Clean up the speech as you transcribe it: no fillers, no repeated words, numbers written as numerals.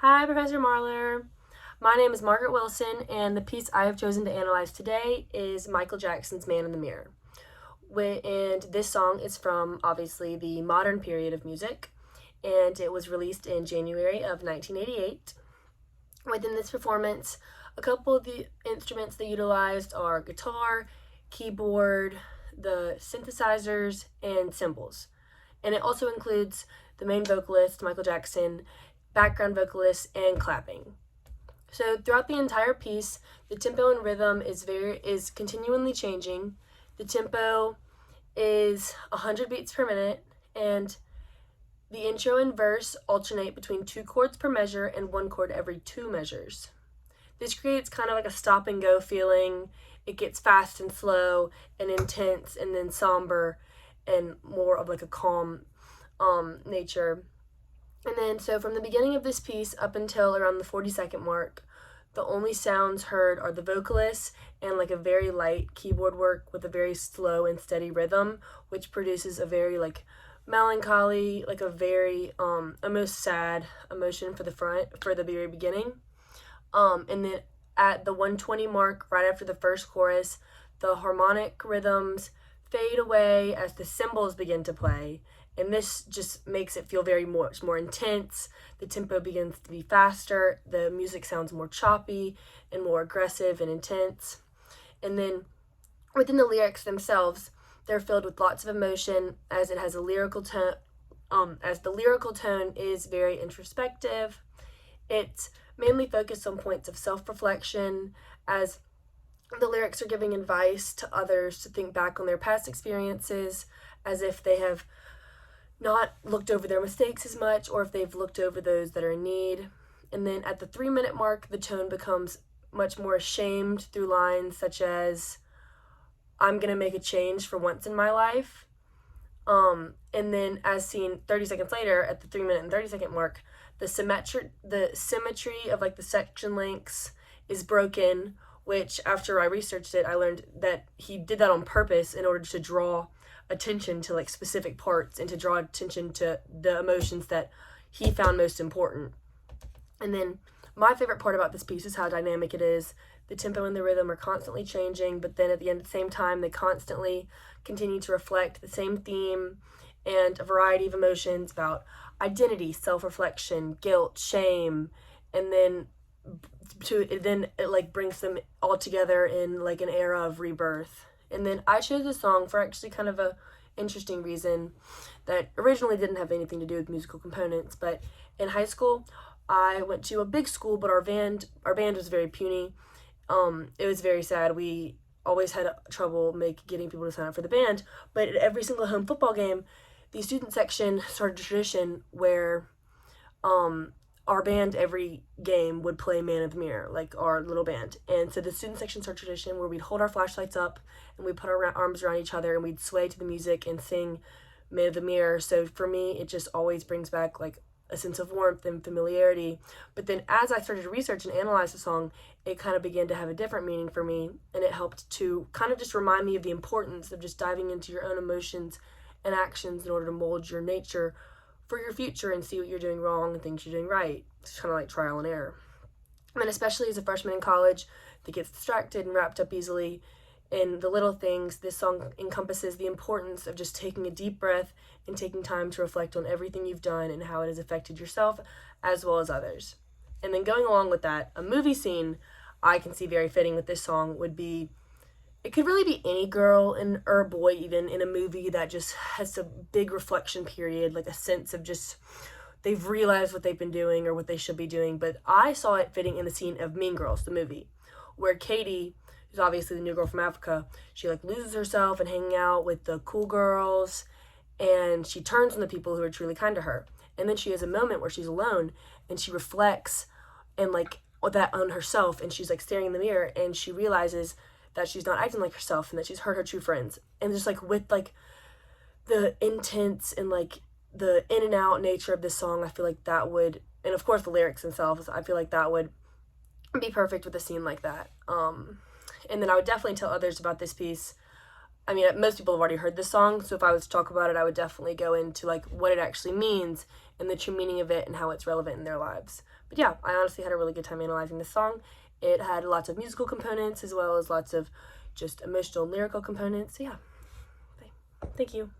Hi, Professor Marler. My name is Margaret Wilson, and the piece I have chosen to analyze today is Michael Jackson's Man in the Mirror. And this song is from, obviously, the modern period of music, and it was released in January of 1988. Within this performance, a couple of the instruments they utilized are guitar, keyboard, the synthesizers, and cymbals. And it also includes the main vocalist, Michael Jackson, background vocalists, and clapping. So throughout the entire piece, the tempo and rhythm is continually changing. The tempo is 100 beats per minute, and the intro and verse alternate between 2 chords per measure and 1 chord every 2 measures. This creates kind of like a stop and go feeling. It gets fast and slow and intense and then somber and more of like a calm nature. And then, so from the beginning of this piece up until around the 40-second mark, the only sounds heard are the vocalists and like a very light keyboard work with a very slow and steady rhythm, which produces a very like melancholy, like a very almost sad emotion for the very beginning. And then at the 120 mark, right after the first chorus, the harmonic rhythms fade away as the cymbals begin to play, and this just makes it feel very much more intense. The tempo begins to be faster, the music sounds more choppy and more aggressive and intense. And then within the lyrics themselves, they're filled with lots of emotion as it has a lyrical tone. As the lyrical tone is very introspective, it's mainly focused on points of self-reflection, as the lyrics are giving advice to others to think back on their past experiences as if they have not looked over their mistakes as much, or if they've looked over those that are in need. And then at the 3-minute mark, the tone becomes much more ashamed through lines such as, "I'm gonna make a change for once in my life." And then as seen 30 seconds later at the 3-minute and 30-second mark, the symmetry of like the section lengths is broken, which after I researched it, I learned that he did that on purpose in order to draw attention to like specific parts and to draw attention to the emotions that he found most important. And then my favorite part about this piece is how dynamic it is. The tempo and the rhythm are constantly changing, but then at the same time, they constantly continue to reflect the same theme and a variety of emotions about identity, self-reflection, guilt, shame, and then it like brings them all together in like an era of rebirth. And then I chose this song for actually kind of a interesting reason that originally didn't have anything to do with musical components, but in high school I went to a big school, but our band was very puny. It was very sad. We always had trouble getting people to sign up for the band, but at every single home football game, the student section started a tradition where our band every game would play Man of the Mirror, like our little band. And so the student section started a tradition where we'd hold our flashlights up and we'd put our arms around each other and we'd sway to the music and sing Man of the Mirror. So for me, it just always brings back like a sense of warmth and familiarity. But then as I started to research and analyze the song, it kind of began to have a different meaning for me, and it helped to kind of just remind me of the importance of just diving into your own emotions and actions in order to mold your nature for your future and see what you're doing wrong and things you're doing right. It's kind of like trial and error. And especially as a freshman in college that gets distracted and wrapped up easily in the little things, this song encompasses the importance of just taking a deep breath and taking time to reflect on everything you've done and how it has affected yourself as well as others. And then going along with that, a movie scene I can see very fitting with this song would be, it could really be any girl or boy even in a movie that just has a big reflection period, like a sense of just they've realized what they've been doing or what they should be doing. But I saw it fitting in the scene of Mean Girls, the movie, where Katie, who's obviously the new girl from Africa, she like loses herself and hanging out with the cool girls, and she turns on the people who are truly kind to her. And then she has a moment where she's alone and she reflects and like that on herself, and she's like staring in the mirror and she realizes that she's not acting like herself and that she's hurt her true friends. And just like with like the intense and like the in and out nature of this song, I feel like that would, and of course the lyrics themselves, I feel like that would be perfect with a scene like that. And then I would definitely tell others about this piece. I mean, most people have already heard this song, so if I was to talk about it, I would definitely go into like what it actually means and the true meaning of it and how it's relevant in their lives. But yeah, I honestly had a really good time analyzing this song. It had lots of musical components as well as lots of just emotional and lyrical components. So yeah, thank you.